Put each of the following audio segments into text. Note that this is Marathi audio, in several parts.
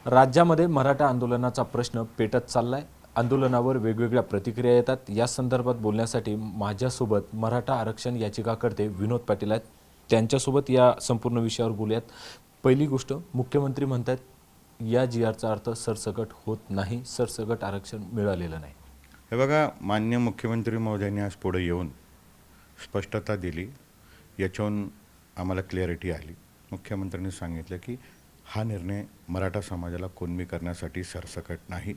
राज्यामध्ये मराठा आंदोलनाचा प्रश्न पेटत चाललाय. आंदोलनावर वेगवेगळ्या प्रतिक्रिया येतात. या संदर्भात बोलण्यासाठी माझ्यासोबत मराठा आरक्षण याचिकाकर्ते विनोद पाटील आहेत. त्यांच्यासोबत या संपूर्ण विषयावर बोलूयात. पहिली गोष्ट, मुख्यमंत्री म्हणतात या जी-आरचा अर्थ सरसकट होत नाही, सरसकट आरक्षण मिळालेलं नाही. हे बघा, माननीय मुख्यमंत्री महोदयांनी आज पुढे येऊन स्पष्टता दिली. याच्याहून आम्हाला क्लॅरिटी आली. मुख्यमंत्र्यांनी सांगितलं की हा निर्णय मराठा समाजाला कुणबी करण्यासाठी सरसकट नाही.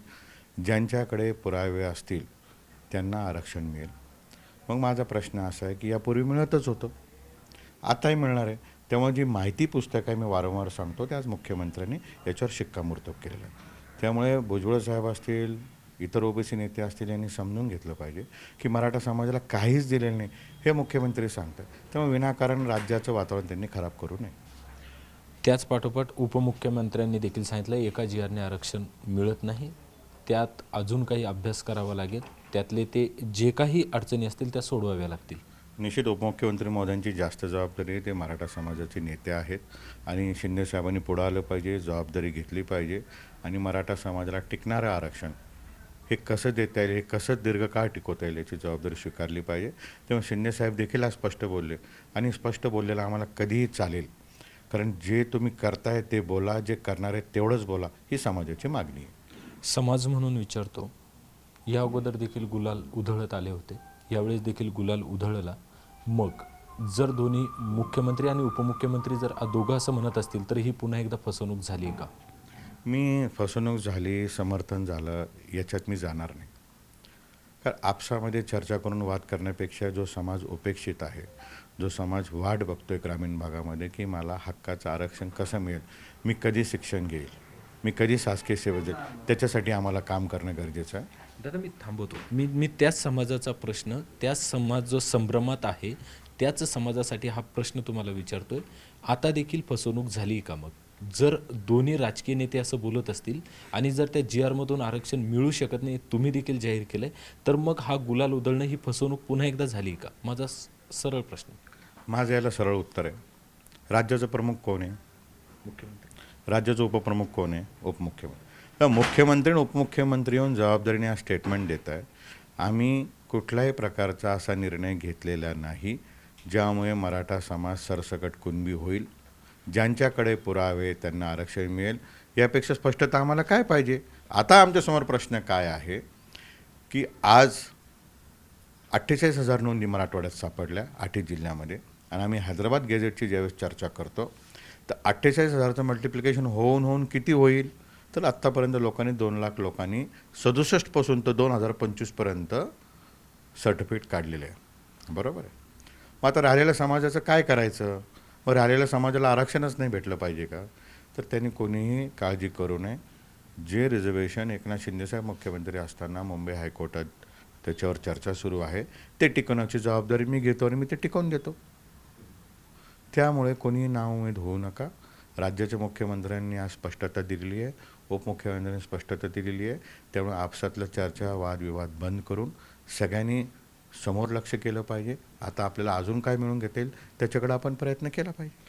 ज्यांच्याकडे पुरावे असतील त्यांना आरक्षण मिळेल. मग माझा प्रश्न असा आहे की यापूर्वी मिळतच होतं, आताही मिळणार आहे. त्यामुळे जी माहिती पुस्तक आहे, मी वारंवार सांगतो, ते आज मुख्यमंत्र्यांनी याच्यावर शिक्कामोर्तब केलेलं आहे. त्यामुळे भुजबळ साहेब असतील, इतर ओबीसी नेते असतील, यांनी समजून घेतलं पाहिजे की मराठा समाजाला काहीच दिलेलं नाही हे मुख्यमंत्री सांगतात. त्यामुळे विनाकारण राज्याचं वातावरण त्यांनी खराब करू नये. त्याच पाठोपाठ उपमुख्यमंत्र्यांनी देखील सांगितलं एका जी-आरने आरक्षण मिळत नाही, त्यात अजून काही अभ्यास करावा लागेल, त्यातले ते जे काही अडचणी असतील त्या सोडवाव्या लागतील. निश्चित उपमुख्यमंत्री महोदयांची जास्त जबाबदारी आहे. ते मराठा समाजाचे नेते आहेत आणि शिंदेसाहेबांनी पुढं आलं पाहिजे, जबाबदारी घेतली पाहिजे आणि मराठा समाजाला टिकणारं आरक्षण हे कसं देता येईल, हे कसं दीर्घकाळ टिकवता येईल याची जबाबदारी स्वीकारली पाहिजे. तेव्हा शिंदेसाहेब देखील आज स्पष्ट बोलले आणि स्पष्ट बोललेलं आम्हाला कधीही चालेल, कारण जे तुम्ही करताय ते बोला, जे करणार आहे तेवढंच बोला, ही समाजाची मागणी आहे. समाज म्हणून विचारतो, या अगोदर देखील गुलाल उधळत आले होते, यावेळेस देखील गुलाल उधळला. मग जर दोन्ही मुख्यमंत्री आणि उपमुख्यमंत्री जर दोघं असं म्हणत असतील तर ही पुन्हा एकदा फसवणूक झाली का? मी फसवणूक झाली, समर्थन झालं याच्यात मी जाणार नाही. कारण आपसामध्ये चर्चा करून वाद करण्यापेक्षा जो समाज उपेक्षित आहे, जो समाज वाट बघतोय ग्रामीण भागामध्ये की मला हक्काचं आरक्षण कसं मिळेल, मी कधी शिक्षण घेईल, मी कधी शासकीय सेवा देईल, त्याच्यासाठी आम्हाला काम करणं गरजेचं आहे. दादा मी थांबवतो. मी त्याच समाजाचा प्रश्न, त्याच समाज जो संभ्रमात आहे, त्याच समाजासाठी हा प्रश्न तुम्हाला विचारतोय. आता देखील फसवणूक झाली का? मग जर दोन्ही राजकीय नेते असं बोलत असतील आणि जर त्या जी-आरमधून आरक्षण मिळू शकत नाही, तुम्ही देखील जाहीर केलंय, तर मग हा गुलाल उधळणं ही फसवणूक पुन्हा एकदा झाली का? माझा सरळ प्रश्न. माझं याला सरळ उत्तर आहे. राज्याचा प्रमुख कोण आहे? मुख्यमंत्री. राज्याचा उपप्रमुख कोण आहे? उपमुख्यमंत्री. तर मुख्यमंत्री आणि उपमुख्यमंत्री येऊन जबाबदारीने हा स्टेटमेंट देत आहे. आम्ही कुठल्याही प्रकारचा असा निर्णय घेतलेला नाही ज्यामुळे मराठा समाज सरसकट कुणबी होईल. ज्यांच्याकडे पुरावे त्यांना आरक्षण मिळेल. यापेक्षा स्पष्टता आम्हाला काय पाहिजे? आता आमच्यासमोर प्रश्न काय आहे की आज 48,000 नोंदी मराठवाड्यात सापडल्या 8 जिल्ह्यामध्ये आणि आम्ही हैदराबाद गेजेटची ज्यावेळेस चर्चा करतो तर 48,000चं मल्टिप्लिकेशन होऊन किती होईल? तर आत्तापर्यंत लोकांनी 2 लाख लोकांनी 67 पासून तर 2025पर्यंत सर्टिफिकेट काढलेले आहे. बरोबर आहे. मग आता राहिलेल्या समाजाचं काय करायचं? मग राहिलेल्या समाजाला आरक्षणच नाही भेटलं पाहिजे का? तर त्यांनी कोणीही काळजी करू नये. जे रिझर्वेशन एकनाथ शिंदेसाहेब मुख्यमंत्री असताना मुंबई हायकोर्टात त्याच्यावर चर्चा सुरू आहे, ते टिकवण्याची जबाबदारी मी घेतो आणि मी ते टिकवून देतो. त्यामुळे कोणीही नाउमेद होऊ नका. राज्याच्या मुख्यमंत्र्यांनी आज स्पष्टता दिलेली आहे, उपमुख्यमंत्र्यांनी स्पष्टता दिलेली आहे. त्यामुळे आपसातल्या चर्चा, वादविवाद बंद करून सगळ्यांनी समोर लक्ष केलं पाहिजे. आता आपल्याला अजून काय मिळून घेता येईल त्याच्याकडे आपण प्रयत्न केला पाहिजे.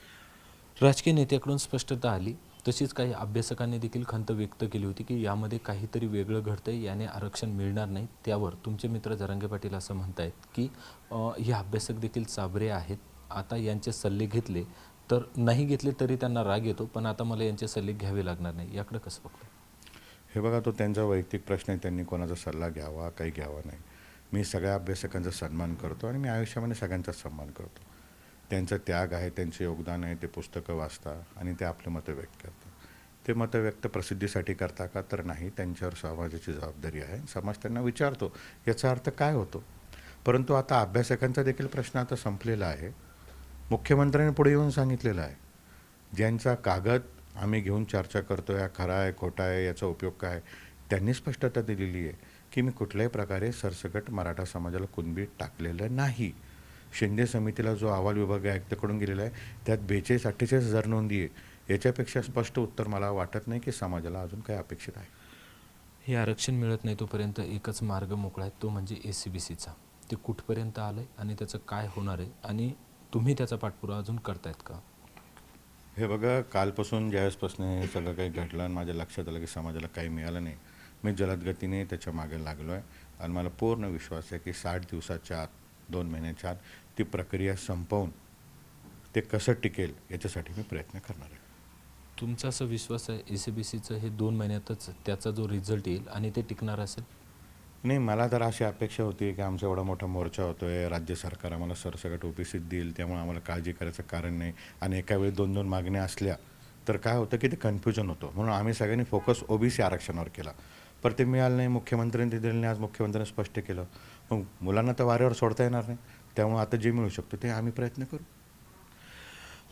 राजकीय नेत्याकडून स्पष्टता आली, तशीच काही अभ्यासकांनी देखील खंत व्यक्त केली होती की यामध्ये काहीतरी वेगळं घडतंय, याने आरक्षण मिळणार नाही. त्यावर तुमचे मित्र जरांगे पाटील असं म्हणतायत की हे अभ्यासक देखील चाबरे आहेत, आता यांचे सल्ले घेतले तर नाही घेतले तरी त्यांना राग येतो, पण आता मला यांचे सल्ले घ्यावे लागणार नाही. याकडे कसं बघतो? हे बघा, तो त्यांचा वैयक्तिक प्रश्न आहे, त्यांनी कोणाचा सल्ला घ्यावा काही घ्यावा नाही. मी सगळ्या अभ्यासकांचा सन्मान करतो आणि मी आयुष्यामध्ये सगळ्यांचा सन्मान करतो. त्यांचा त्याग आहे, त्यांचे योगदान आहे, ते पुस्तकं वाचता आणि ते आपले मतं व्यक्त करतात. ते मतं व्यक्त प्रसिद्धीसाठी करता का? तर नाही. त्यांच्यावर समाजाची जबाबदारी आहे. समाज त्यांना विचारतो याचा अर्थ काय होतो. परंतु आता अभ्यासकांचा देखील प्रश्न आता संपलेला आहे. मुख्यमंत्र्यांनी पुढे येऊन सांगितलेलं आहे, ज्यांचा कागद आम्ही घेऊन चर्चा करतो या खरा आहे खोटा आहे याचा उपयोग काय, त्यांनी स्पष्टता दिलेली आहे की मी कुठल्याही प्रकारे सरसकट मराठा समाजाला कुणबीत टाकलेलं नाही. शिंदे समितीला जो अहवाल विभाग आयुक्ताकडून गेलेला आहे त्यात 42-48,000 नोंदी आहे. याच्यापेक्षा स्पष्ट उत्तर मला वाटत नाही की समाजाला अजून काय अपेक्षित आहे. हे आरक्षण मिळत नाही तोपर्यंत एकच मार्ग मोकळा आहे, तो म्हणजे ACBCचा. ते कुठपर्यंत आलं आहे आणि त्याचं काय होणार आहे आणि तुम्ही त्याचा पाठपुरावा अजून करतायत का? हे बघा, कालपासून ज्यावेळेसपासून हे सगळं काही घडलं आणि माझ्या लक्षात आलं की समाजाला काही मिळालं नाही, मी जलद गतीने त्याच्या मागे लागलो आहे आणि मला पूर्ण विश्वास आहे की 60 दिवसाच्या आत, 2 महिन्याच्या आत ती प्रक्रिया संपवून ते कसं टिकेल याच्यासाठी मी प्रयत्न करणार आहे. तुमचा असा विश्वास आहे ACBCचं हे 2 महिन्यातच त्याचा जो रिझल्ट येईल आणि ते टिकणार असेल? नाही, मला तर अशी अपेक्षा होती की आमचा एवढा मोठा मोर्चा होतो आहे, राज्य सरकार आम्हाला सरसकट OBCत देईल, त्यामुळे आम्हाला काळजी करायचं कारण नाही. आणि एका वेळी 2-2 मागण्या असल्या तर काय होतं की ते कन्फ्युजन होतं. म्हणून आम्ही सगळ्यांनी फोकस OBC आरक्षणावर केला. पण ते मिळालं नाही, मुख्यमंत्र्यांनी ते दिलं नाही. आज मुख्यमंत्र्यांनी स्पष्ट केलं. मग मुलांना तर वाऱ्यावर सोडता येणार नाही, त्यामुळे आता जे मिळू शकतो ते आम्ही प्रयत्न करू.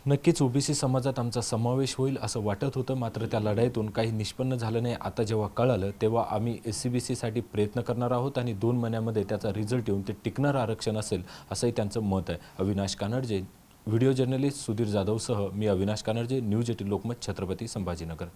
नक्कीच OBC समाजात आमचा समावेश होईल असं वाटत होतं, मात्र त्या लढाईतून काही निष्पन्न झालं नाही. आता जेव्हा कळालं तेव्हा आम्ही SCBCसाठी प्रयत्न करणार आहोत आणि 2 महिन्यामध्ये त्याचा रिझल्ट येऊन ते टिकणारं आरक्षण असेल असंही त्यांचं मत आहे. अविनाश कानडजे, व्हिडिओ जर्नलिस्ट सुधीर जाधवसह मी अविनाश कानडजे, न्यूज 18 लोकमत, छत्रपती संभाजीनगर.